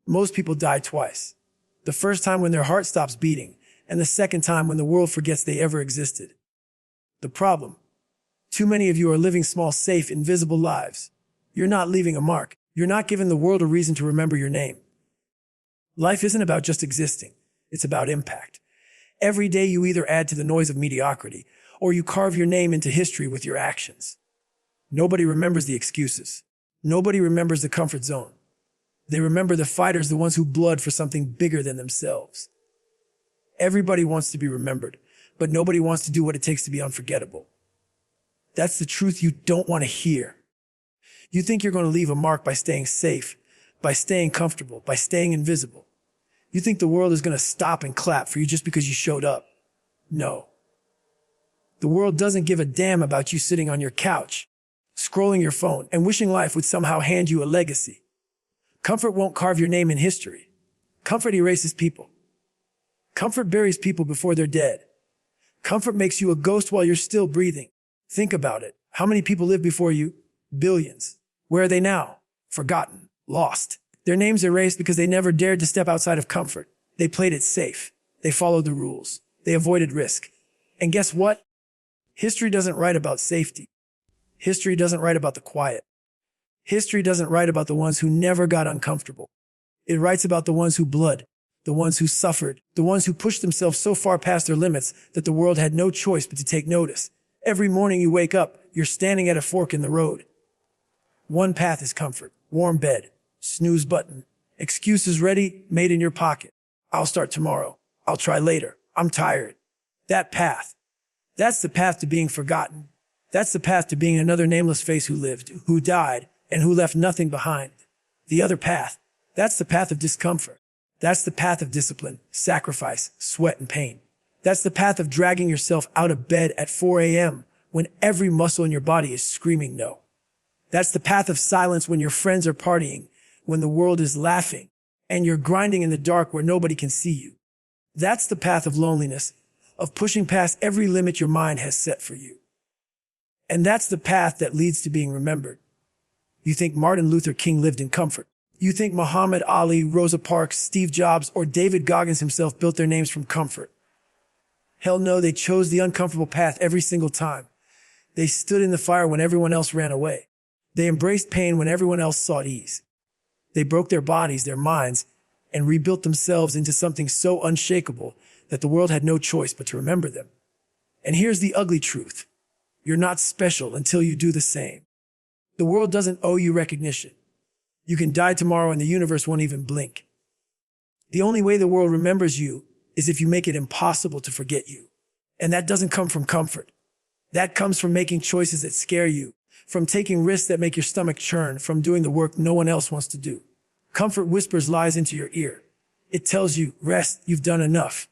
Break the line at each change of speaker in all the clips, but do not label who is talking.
Most people die twice. The first time when their heart stops beating, and the second time when the world forgets they ever existed. The problem: too many of you are living small, safe, invisible lives. You're not leaving a mark. You're not giving the world a reason to remember your name. Life isn't about just existing. It's about impact. Every day you either add to the noise of mediocrity, or you carve your name into history with your actions. Nobody remembers the excuses. Nobody remembers the comfort zone. They remember the fighters, the ones who bled for something bigger than themselves. Everybody wants to be remembered, but nobody wants to do what it takes to be unforgettable. That's the truth you don't want to hear. You think you're going to leave a mark by staying safe, by staying comfortable, by staying invisible. You think the world is going to stop and clap for you just because you showed up. No. The world doesn't give a damn about you sitting on your couch, scrolling your phone, and wishing life would somehow hand you a legacy. Comfort won't carve your name in history. Comfort erases people. Comfort buries people before they're dead. Comfort makes you a ghost while you're still breathing. Think about it. How many people lived before you? Billions. Where are they now? Forgotten. Lost. Their names erased because they never dared to step outside of comfort. They played it safe. They followed the rules. They avoided risk. And guess what? History doesn't write about safety. History doesn't write about the quiet. History doesn't write about the ones who never got uncomfortable. It writes about the ones who bled, the ones who suffered, the ones who pushed themselves so far past their limits that the world had no choice but to take notice. Every morning you wake up, you're standing at a fork in the road. One path is comfort, warm bed, snooze button, excuses ready, made in your pocket. I'll start tomorrow. I'll try later. I'm tired. That path. That's the path to being forgotten. That's the path to being another nameless face who lived, who died, and who left nothing behind. The other path. That's the path of discomfort. That's the path of discipline, sacrifice, sweat, and pain. That's the path of dragging yourself out of bed at 4 a.m. when every muscle in your body is screaming no. That's the path of silence when your friends are partying, when the world is laughing, and you're grinding in the dark where nobody can see you. That's the path of loneliness, of pushing past every limit your mind has set for you. And that's the path that leads to being remembered. You think Martin Luther King lived in comfort. You think Muhammad Ali, Rosa Parks, Steve Jobs, or David Goggins himself built their names from comfort. Hell no, they chose the uncomfortable path every single time. They stood in the fire when everyone else ran away. They embraced pain when everyone else sought ease. They broke their bodies, their minds, and rebuilt themselves into something so unshakable that the world had no choice but to remember them. And here's the ugly truth. You're not special until you do the same. The world doesn't owe you recognition. You can die tomorrow and the universe won't even blink. The only way the world remembers you is if you make it impossible to forget you. And that doesn't come from comfort. That comes from making choices that scare you, from taking risks that make your stomach churn, from doing the work no one else wants to do. Comfort whispers lies into your ear. It tells you, rest, you've done enough.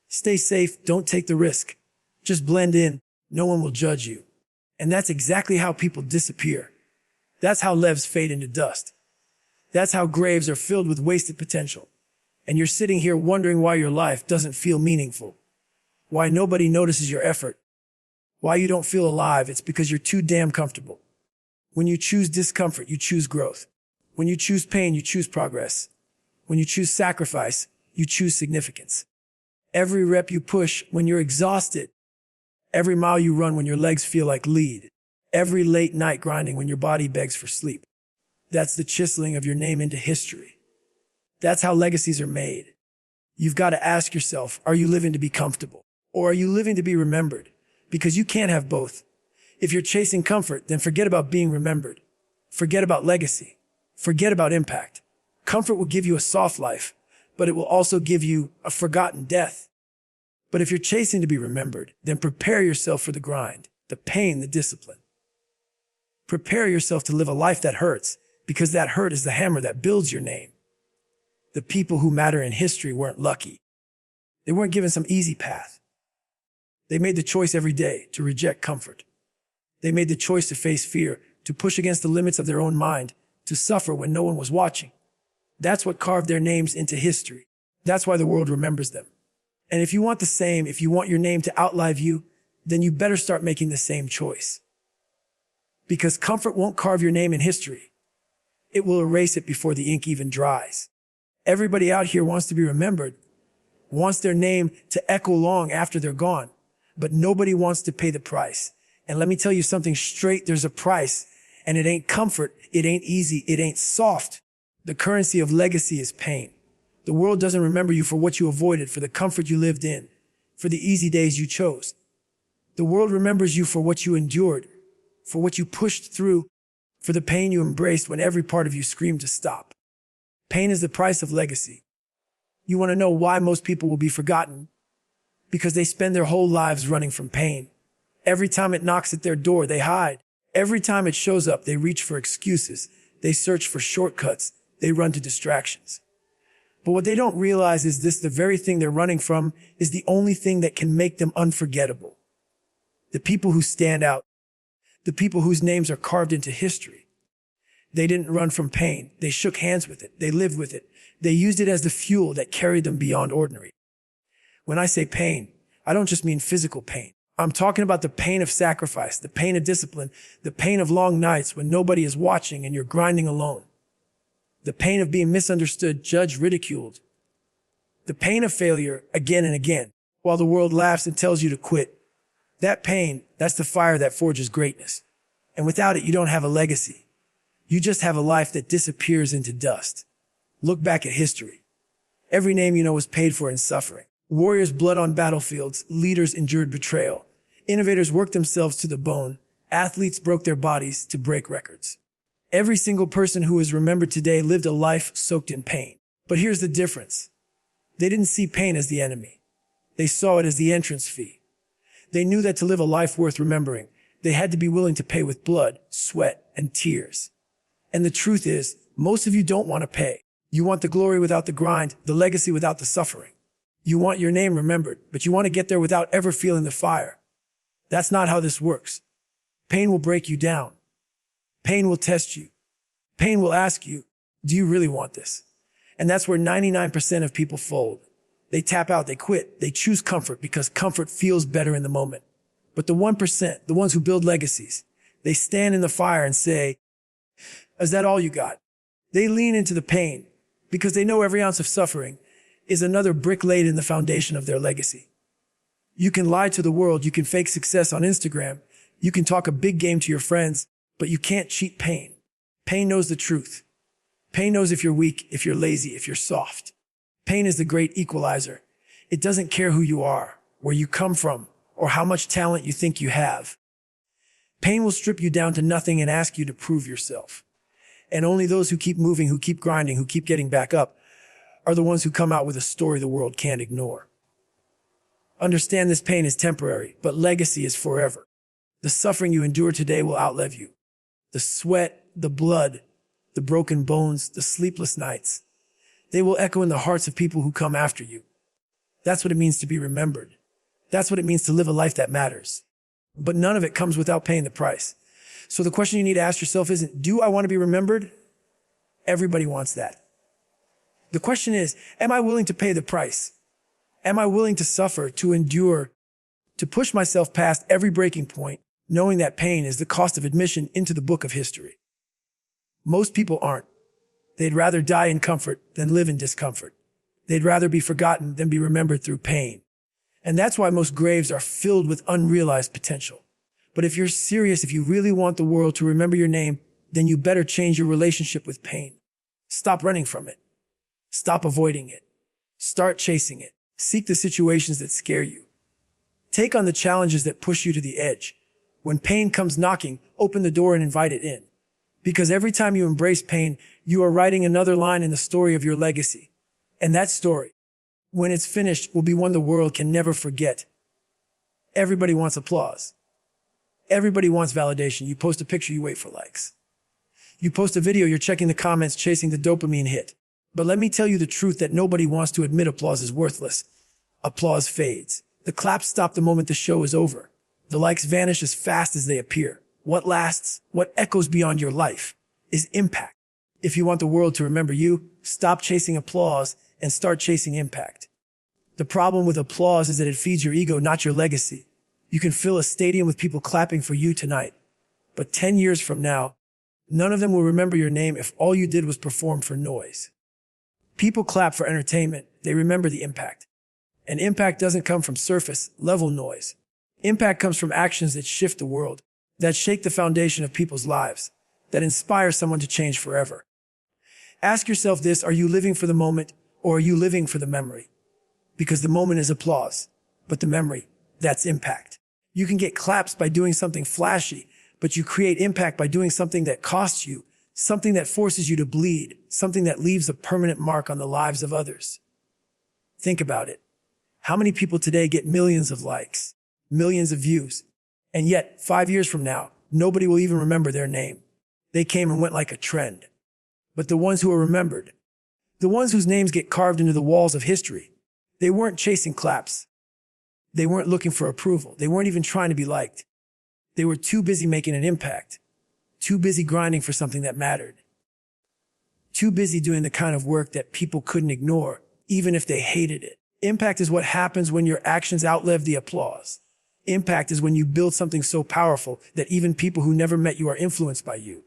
Stay safe, don't take the risk. Just blend in, no one will judge you. And that's exactly how people disappear. That's how lives fade into dust. That's how graves are filled with wasted potential. And you're sitting here wondering why your life doesn't feel meaningful. Why nobody notices your effort. Why you don't feel alive. It's because you're too damn comfortable. When you choose discomfort, you choose growth. When you choose pain, you choose progress. When you choose sacrifice, you choose significance. Every rep you push when you're exhausted. Every mile you run when your legs feel like lead. Every late night grinding when your body begs for sleep. That's the chiseling of your name into history. That's how legacies are made. You've got to ask yourself, are you living to be comfortable? Or are you living to be remembered? Because you can't have both. If you're chasing comfort, then forget about being remembered. Forget about legacy. Forget about impact. Comfort will give you a soft life, but it will also give you a forgotten death. But if you're chasing to be remembered, then prepare yourself for the grind, the pain, the discipline. Prepare yourself to live a life that hurts, because that hurt is the hammer that builds your name. The people who matter in history weren't lucky. They weren't given some easy path. They made the choice every day to reject comfort. They made the choice to face fear, to push against the limits of their own mind, to suffer when no one was watching. That's what carved their names into history. That's why the world remembers them. And if you want the same, if you want your name to outlive you, then you better start making the same choice. Because comfort won't carve your name in history. It will erase it before the ink even dries. Everybody out here wants to be remembered, wants their name to echo long after they're gone, but nobody wants to pay the price. And let me tell you something straight, there's a price, and it ain't comfort, it ain't easy, it ain't soft. The currency of legacy is pain. The world doesn't remember you for what you avoided, for the comfort you lived in, for the easy days you chose. The world remembers you for what you endured, for what you pushed through, for the pain you embraced when every part of you screamed to stop. Pain is the price of legacy. You want to know why most people will be forgotten? Because they spend their whole lives running from pain. Every time it knocks at their door, they hide. Every time it shows up, they reach for excuses. They search for shortcuts. They run to distractions. But what they don't realize is this: the very thing they're running from is the only thing that can make them unforgettable. The people who stand out, the people whose names are carved into history. They didn't run from pain. They shook hands with it. They lived with it. They used it as the fuel that carried them beyond ordinary. When I say pain, I don't just mean physical pain. I'm talking about the pain of sacrifice, the pain of discipline, the pain of long nights when nobody is watching and you're grinding alone. The pain of being misunderstood, judged, ridiculed. The pain of failure again and again, while the world laughs and tells you to quit. That pain, that's the fire that forges greatness. And without it, you don't have a legacy. You just have a life that disappears into dust. Look back at history. Every name you know was paid for in suffering. Warriors bled on battlefields, leaders endured betrayal. Innovators worked themselves to the bone. Athletes broke their bodies to break records. Every single person who is remembered today lived a life soaked in pain. But here's the difference. They didn't see pain as the enemy. They saw it as the entrance fee. They knew that to live a life worth remembering, they had to be willing to pay with blood, sweat, and tears. And the truth is, most of you don't want to pay. You want the glory without the grind, the legacy without the suffering. You want your name remembered, but you want to get there without ever feeling the fire. That's not how this works. Pain will break you down. Pain will test you. Pain will ask you, do you really want this? And that's where 99% of people fold. They tap out, they quit, they choose comfort because comfort feels better in the moment. But the 1%, the ones who build legacies, they stand in the fire and say, is that all you got? They lean into the pain because they know every ounce of suffering is another brick laid in the foundation of their legacy. You can lie to the world, you can fake success on Instagram, you can talk a big game to your friends, but you can't cheat pain. Pain knows the truth. Pain knows if you're weak, if you're lazy, if you're soft. Pain is the great equalizer. It doesn't care who you are, where you come from, or how much talent you think you have. Pain will strip you down to nothing and ask you to prove yourself. And only those who keep moving, who keep grinding, who keep getting back up, are the ones who come out with a story the world can't ignore. Understand this pain is temporary, but legacy is forever. The suffering you endure today will outlive you. The sweat, the blood, the broken bones, the sleepless nights, they will echo in the hearts of people who come after you. That's what it means to be remembered. That's what it means to live a life that matters. But none of it comes without paying the price. So the question you need to ask yourself isn't, do I want to be remembered? Everybody wants that. The question is, am I willing to pay the price? Am I willing to suffer, to endure, to push myself past every breaking point, knowing that pain is the cost of admission into the book of history? Most people aren't. They'd rather die in comfort than live in discomfort. They'd rather be forgotten than be remembered through pain. And that's why most graves are filled with unrealized potential. But if you're serious, if you really want the world to remember your name, then you better change your relationship with pain. Stop running from it. Stop avoiding it. Start chasing it. Seek the situations that scare you. Take on the challenges that push you to the edge. When pain comes knocking, open the door and invite it in. Because every time you embrace pain, you are writing another line in the story of your legacy. And that story, when it's finished, will be one the world can never forget. Everybody wants applause. Everybody wants validation. You post a picture, you wait for likes. You post a video, you're checking the comments, chasing the dopamine hit. But let me tell you the truth that nobody wants to admit: applause is worthless. Applause fades. The claps stop the moment the show is over. The likes vanish as fast as they appear. What lasts, what echoes beyond your life, is impact. If you want the world to remember you, stop chasing applause and start chasing impact. The problem with applause is that it feeds your ego, not your legacy. You can fill a stadium with people clapping for you tonight, but 10 years from now, none of them will remember your name if all you did was perform for noise. People clap for entertainment. They remember the impact. And impact doesn't come from surface level noise. Impact comes from actions that shift the world, that shake the foundation of people's lives, that inspire someone to change forever. Ask yourself this: are you living for the moment, or are you living for the memory? Because the moment is applause, but the memory, that's impact. You can get claps by doing something flashy, but you create impact by doing something that costs you, something that forces you to bleed, something that leaves a permanent mark on the lives of others. Think about it. How many people today get millions of likes, millions of views, and yet 5 years from now, nobody will even remember their name? They came and went like a trend. But the ones who are remembered, the ones whose names get carved into the walls of history, they weren't chasing claps. They weren't looking for approval. They weren't even trying to be liked. They were too busy making an impact, too busy grinding for something that mattered, too busy doing the kind of work that people couldn't ignore, even if they hated it. Impact is what happens when your actions outlive the applause. Impact is when you build something so powerful that even people who never met you are influenced by you.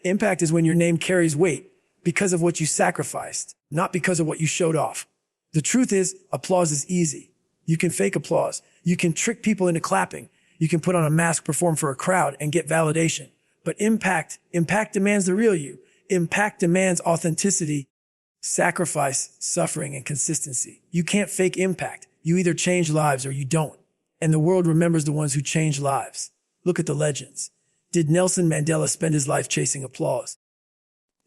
Impact is when your name carries weight because of what you sacrificed, not because of what you showed off. The truth is, applause is easy. You can fake applause. You can trick people into clapping. You can put on a mask, perform for a crowd, and get validation. But impact demands the real you. Impact demands authenticity, sacrifice, suffering, and consistency. You can't fake impact. You either change lives or you don't. And the world remembers the ones who change lives. Look at the legends. Did Nelson Mandela spend his life chasing applause?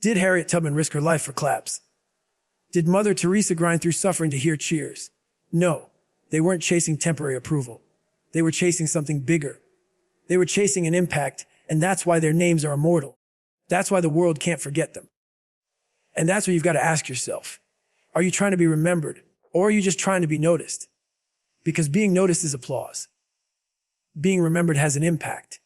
Did Harriet Tubman risk her life for claps? Did Mother Teresa grind through suffering to hear cheers? No, they weren't chasing temporary approval. They were chasing something bigger. They were chasing an impact, and that's why their names are immortal. That's why the world can't forget them. And that's what you've got to ask yourself. Are you trying to be remembered, or are you just trying to be noticed? Because being noticed is applause. Being remembered has an impact.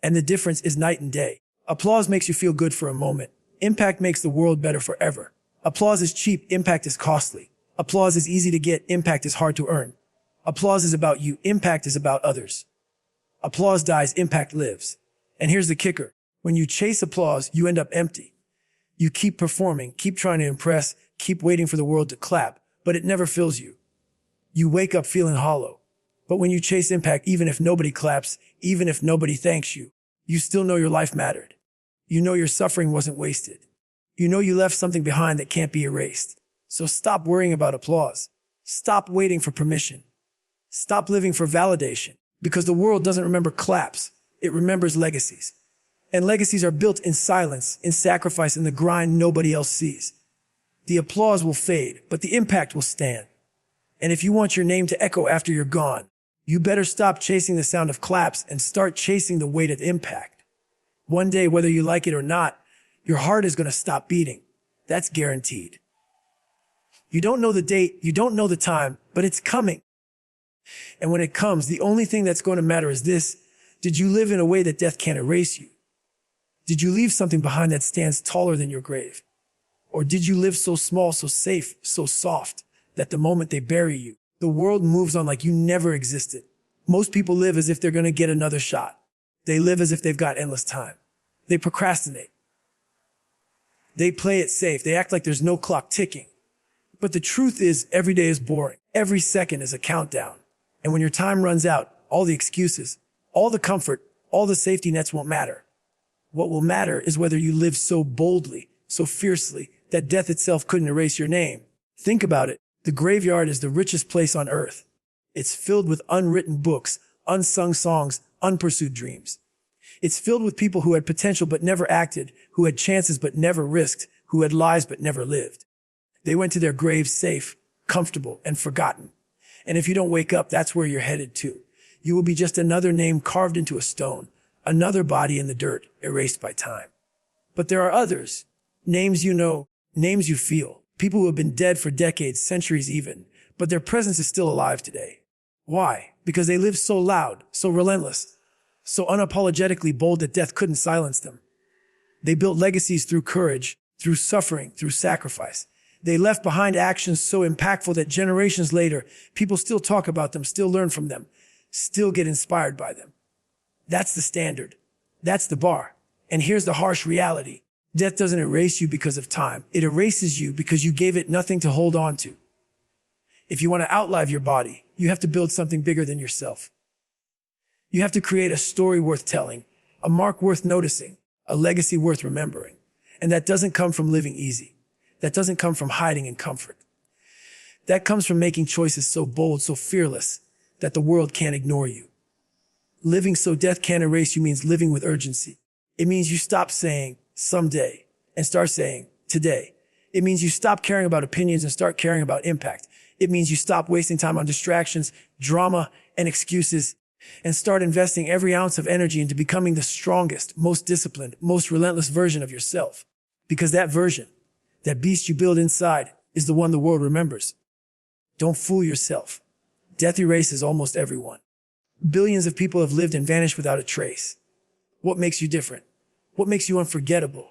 And the difference is night and day. Applause makes you feel good for a moment. Impact makes the world better forever. Applause is cheap. Impact is costly. Applause is easy to get. Impact is hard to earn. Applause is about you. Impact is about others. Applause dies. Impact lives. And here's the kicker. When you chase applause, you end up empty. You keep performing, keep trying to impress, keep waiting for the world to clap, but it never fills you. You wake up feeling hollow. But when you chase impact, even if nobody claps, even if nobody thanks you, you still know your life mattered. You know your suffering wasn't wasted. You know you left something behind that can't be erased. So stop worrying about applause. Stop waiting for permission. Stop living for validation, because the world doesn't remember claps. It remembers legacies. And legacies are built in silence, in sacrifice, in the grind nobody else sees. The applause will fade, but the impact will stand. And if you want your name to echo after you're gone, you better stop chasing the sound of claps and start chasing the weight of impact. One day, whether you like it or not, your heart is going to stop beating. That's guaranteed. You don't know the date, you don't know the time, but it's coming. And when it comes, the only thing that's going to matter is this: did you live in a way that death can't erase you? Did you leave something behind that stands taller than your grave? Or did you live so small, so safe, so soft, that the moment they bury you, the world moves on like you never existed? Most people live as if they're going to get another shot. They live as if they've got endless time. They procrastinate. They play it safe. They act like there's no clock ticking. But the truth is, every day is boring. Every second is a countdown. And when your time runs out, all the excuses, all the comfort, all the safety nets won't matter. What will matter is whether you live so boldly, so fiercely, that death itself couldn't erase your name. Think about it. The graveyard is the richest place on earth. It's filled with unwritten books, unsung songs, unpursued dreams. It's filled with people who had potential but never acted, who had chances but never risked, who had lives but never lived. They went to their graves safe, comfortable, and forgotten. And if you don't wake up, that's where you're headed to. You will be just another name carved into a stone, another body in the dirt, erased by time. But there are others, names you know, names you feel, people who have been dead for decades, centuries even, but their presence is still alive today. Why? Because they lived so loud, so relentless, so unapologetically bold that death couldn't silence them. They built legacies through courage, through suffering, through sacrifice. They left behind actions so impactful that generations later, people still talk about them, still learn from them, still get inspired by them. That's the standard. That's the bar. And here's the harsh reality. Death doesn't erase you because of time. It erases you because you gave it nothing to hold on to. If you want to outlive your body, you have to build something bigger than yourself. You have to create a story worth telling, a mark worth noticing, a legacy worth remembering. And that doesn't come from living easy. That doesn't come from hiding in comfort. That comes from making choices so bold, so fearless, that the world can't ignore you. Living so death can't erase you means living with urgency. It means you stop saying, someday, and start saying, today. It means you stop caring about opinions and start caring about impact. It means you stop wasting time on distractions, drama, and excuses, and start investing every ounce of energy into becoming the strongest, most disciplined, most relentless version of yourself. Because that version, that beast you build inside, is the one the world remembers. Don't fool yourself. Death erases almost everyone. Billions of people have lived and vanished without a trace. What makes you different? What makes you unforgettable?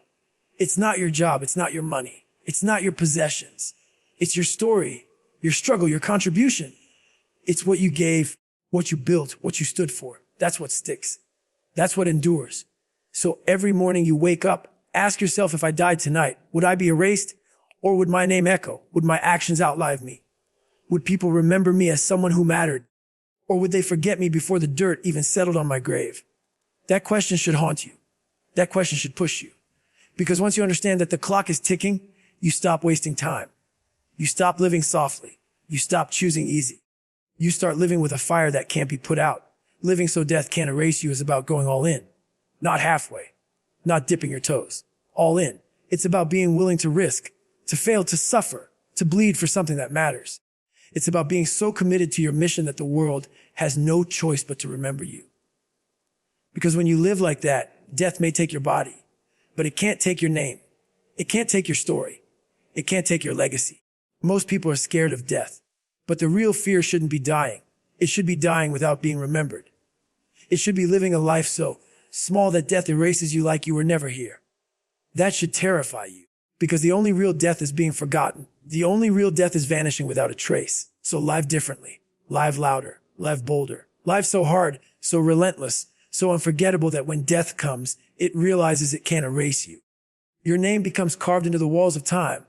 It's not your job. It's not your money. It's not your possessions. It's your story, your struggle, your contribution. It's what you gave, what you built, what you stood for. That's what sticks. That's what endures. So every morning you wake up, ask yourself, if I died tonight, would I be erased? Or would my name echo? Would my actions outlive me? Would people remember me as someone who mattered? Or would they forget me before the dirt even settled on my grave? That question should haunt you. That question should push you. Because once you understand that the clock is ticking, you stop wasting time. You stop living softly. You stop choosing easy. You start living with a fire that can't be put out. Living so death can't erase you is about going all in. Not halfway. Not dipping your toes. All in. It's about being willing to risk, to fail, to suffer, to bleed for something that matters. It's about being so committed to your mission that the world has no choice but to remember you. Because when you live like that, death may take your body, but it can't take your name. It can't take your story. It can't take your legacy. Most people are scared of death, but the real fear shouldn't be dying. It should be dying without being remembered. It should be living a life so small that death erases you like you were never here. That should terrify you, because the only real death is being forgotten. The only real death is vanishing without a trace. So live differently, live louder, live bolder, live so hard, so relentless, so unforgettable that when death comes, it realizes it can't erase you. Your name becomes carved into the walls of time.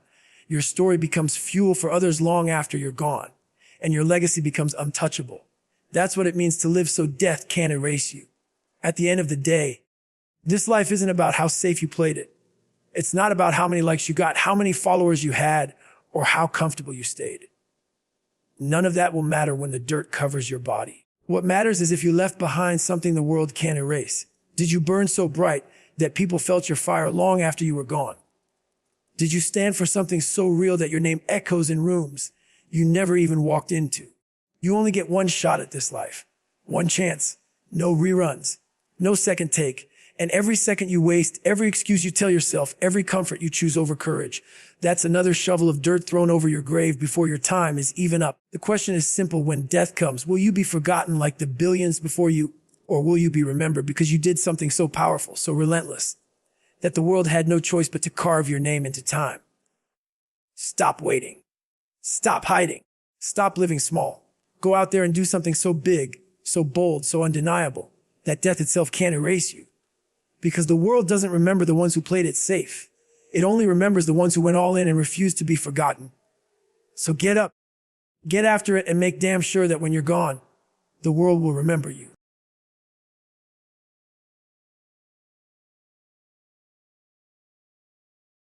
Your story becomes fuel for others long after you're gone, and your legacy becomes untouchable. That's what it means to live so death can't erase you. At the end of the day, this life isn't about how safe you played it. It's not about how many likes you got, how many followers you had, or how comfortable you stayed. None of that will matter when the dirt covers your body. What matters is if you left behind something the world can't erase. Did you burn so bright that people felt your fire long after you were gone? Did you stand for something so real that your name echoes in rooms you never even walked into? You only get one shot at this life, one chance, no reruns, no second take. And every second you waste, every excuse you tell yourself, every comfort you choose over courage, that's another shovel of dirt thrown over your grave before your time is even up. The question is simple: when death comes, will you be forgotten like the billions before you, or will you be remembered because you did something so powerful, so relentless, that the world had no choice but to carve your name into time? Stop waiting. Stop hiding. Stop living small. Go out there and do something so big, so bold, so undeniable, that death itself can't erase you. Because the world doesn't remember the ones who played it safe. It only remembers the ones who went all in and refused to be forgotten. So get up, get after it, and make damn sure that when you're gone, the world will remember you.